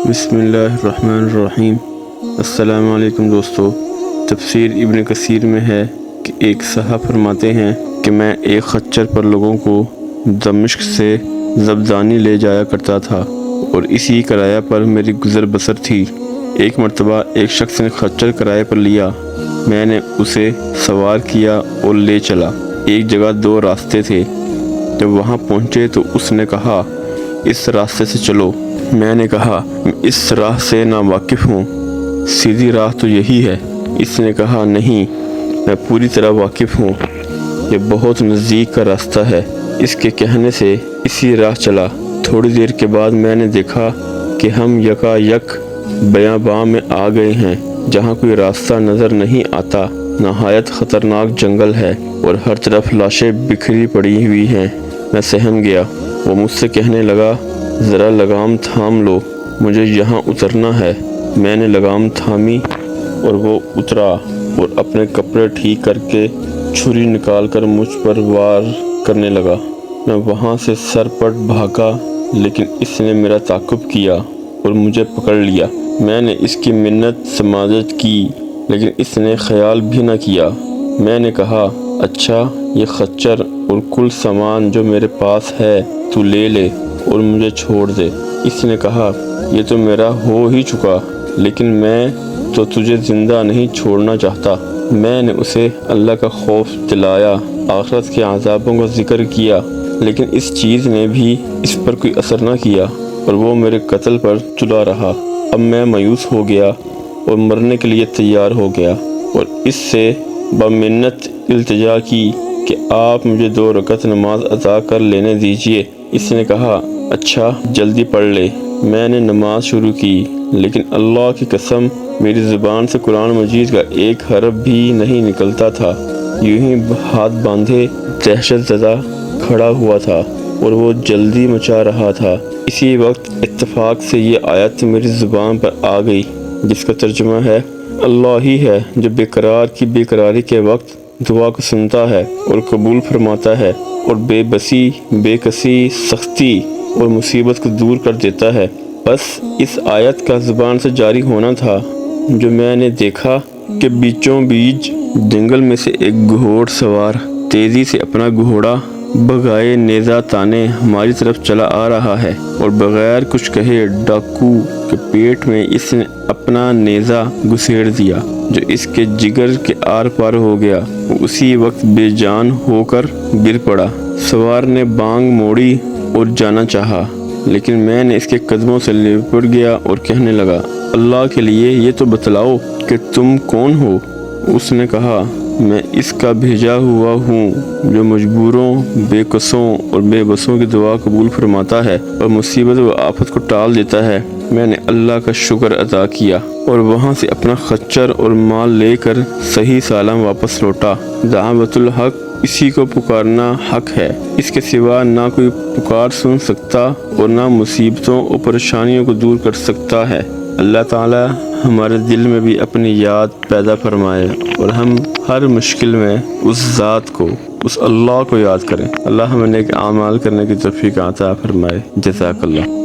بسم اللہ الرحمن الرحیم۔ السلام علیکم دوستو۔ تفسیر ابن کثیر میں ہے کہ ایک صحابی فرماتے ہیں کہ میں ایک خچر پر لوگوں کو دمشق سے زبدانی لے جایا کرتا تھا اور اسی کرایہ پر میری گزر بسر تھی۔ ایک مرتبہ ایک شخص نے خچر کرایہ پر لیا، میں نے اسے سوار کیا اور لے چلا۔ ایک جگہ 2 راستے تھے، جب وہاں پہنچے تو اس نے کہا اس راستے سے چلو۔ میں نے کہا میں اس راہ سے ناواقف ہوں، سیدھی راہ تو یہی ہے۔ اس نے کہا نہیں، میں پوری طرح واقف ہوں، یہ بہت نزدیک کا راستہ ہے۔ اس کے کہنے سے اسی راہ چلا۔ تھوڑی دیر کے بعد میں نے دیکھا کہ ہم یکا یک بیاباں میں آ گئے ہیں، جہاں کوئی راستہ نظر نہیں آتا۔ نہایت خطرناک جنگل ہے اور ہر طرف لاشیں بکھری پڑی ہوئی ہیں۔ میں سہم گیا۔ وہ مجھ سے کہنے لگا ذرا لگام تھام لو، مجھے یہاں اترنا ہے۔ میں نے لگام تھامی اور وہ اترا اور اپنے کپڑے ٹھیک کر کے چھری نکال کر مجھ پر وار کرنے لگا۔ میں وہاں سے سر پٹ بھاگا، لیکن اس نے میرا تعاقب کیا اور مجھے پکڑ لیا۔ میں نے اس کی منت سماجت کی، لیکن اس نے خیال بھی نہ کیا۔ میں نے کہا اچھا، یہ خچر اور کل سامان جو میرے پاس ہے تو لے لے اور مجھے چھوڑ دے۔ اس نے کہا یہ تو میرا ہو ہی چکا، لیکن میں تو تجھے زندہ نہیں چھوڑنا چاہتا۔ میں نے اسے اللہ کا خوف دلایا، آخرت کے عذابوں کا ذکر کیا، لیکن اس چیز نے بھی اس پر کوئی اثر نہ کیا اور وہ میرے قتل پر تلا رہا۔ اب میں مایوس ہو گیا اور مرنے کے لیے تیار ہو گیا اور اس سے بمنت التجا کی کہ آپ مجھے 2 رکعت نماز ادا کر لینے دیجیے۔ اس نے کہا اچھا، جلدی پڑھ لے۔ میں نے نماز شروع کی، لیکن اللہ کی قسم میری زبان سے قرآن مجید کا ایک حرف بھی نہیں نکلتا تھا۔ یوں ہی ہاتھ باندھے دہشت زدہ کھڑا ہوا تھا اور وہ جلدی مچا رہا تھا۔ اسی وقت اتفاق سے یہ آیت میری زبان پر آ گئی، جس کا ترجمہ ہے اللہ ہی ہے جو بے قرار کی بے قراری کے وقت دعا کو سنتا ہے اور قبول فرماتا ہے، اور بے بسی، بے کسی، سختی اور مصیبت کو دور کر دیتا ہے۔ بس اس آیت کا زبان سے جاری ہونا تھا جو میں نے دیکھا کہ بیچوں بیچ جنگل میں سے ایک گھوڑ سوار تیزی سے اپنا گھوڑا بغائے نیزہ تانے ہماری طرف چلا آ رہا ہے، اور بغیر کچھ کہے ڈاکو کے پیٹ میں اس نے اپنا نیزہ گھسیڑ دیا جو اس کے جگر کے آر پار ہو گیا۔ وہ اسی وقت بے جان ہو کر گر پڑا۔ سوار نے بانگ موڑی اور جانا چاہا، لیکن میں نے اس کے قدموں سے لپٹ گیا اور کہنے لگا اللہ کے لیے یہ تو بتلاؤ کہ تم کون ہو؟ اس نے کہا میں اس کا بھیجا ہوا ہوں جو مجبوروں، بے کسوں اور بے بسوں کی دعا قبول فرماتا ہے اور مصیبت و آفت کو ٹال دیتا ہے۔ میں نے اللہ کا شکر ادا کیا اور وہاں سے اپنا خچر اور مال لے کر صحیح سالم واپس لوٹا۔ دعوت الحق، اسی کو پکارنا حق ہے، اس کے سوا نہ کوئی پکار سن سکتا اور نہ مصیبتوں اور پریشانیوں کو دور کر سکتا ہے۔ اللہ تعالی ہمارے دل میں بھی اپنی یاد پیدا فرمائے اور ہم ہر مشکل میں اس ذات کو، اس اللہ کو یاد کریں۔ اللہ ہمیں نیک اعمال کرنے کی توفیق عطا فرمائے۔ جزاک اللہ۔